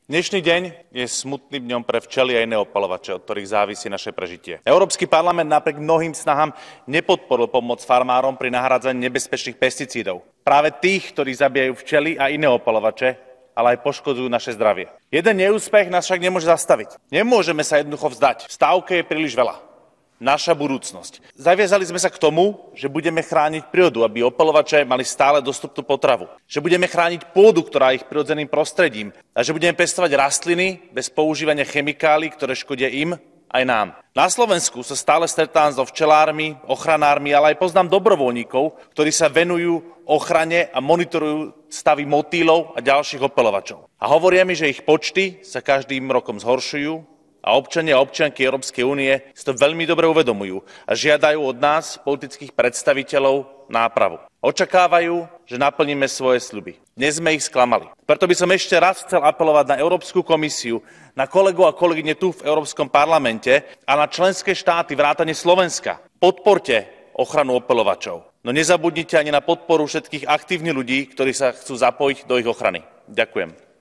Dnešný deň je smutným dňom pre včely a iné opeľovače, od ktorých závisí naše prežitie. Európsky parlament napriek mnohým snahám nepodporil pomoc farmárom pri nahrádzaní nebezpečných pesticídov. Práve tých, ktorí zabíjajú včely a iné opeľovače, ale aj poškodzujú naše zdravie. Jeden neúspech nás však nemôže zastaviť. Nemôžeme sa jednoducho vzdať. V stávke je príliš veľa. Naša budúcnosť. Zaviazali sme sa k tomu, že budeme chrániť prírodu, aby opeľovače mali stále dostupnú potravu. Že budeme chrániť pôdu, ktorá je ich prirodzeným prostredím. A že budeme pestovať rastliny bez používania chemikálií, ktoré škodia im aj nám. Na Slovensku sa stále stretávam so včelármi, ochranármi, ale aj poznám dobrovoľníkov, ktorí sa venujú ochrane a monitorujú stavy motýlov a ďalších opeľovačov. A hovoria mi, že ich počty sa každým rokom zhoršujú. A občania a občianky Európskej únie si to veľmi dobre uvedomujú a žiadajú od nás, politických predstaviteľov, nápravu. Očakávajú, že naplníme svoje sľuby. Dnes sme ich sklamali. Preto by som ešte raz chcel apelovať na Európsku komisiu, na kolegov a kolegyne tu v Európskom parlamente a na členské štáty vrátane Slovenska. Podporte ochranu opeľovačov. No nezabudnite ani na podporu všetkých aktívnych ľudí, ktorí sa chcú zapojiť do ich ochrany. Ďakujem.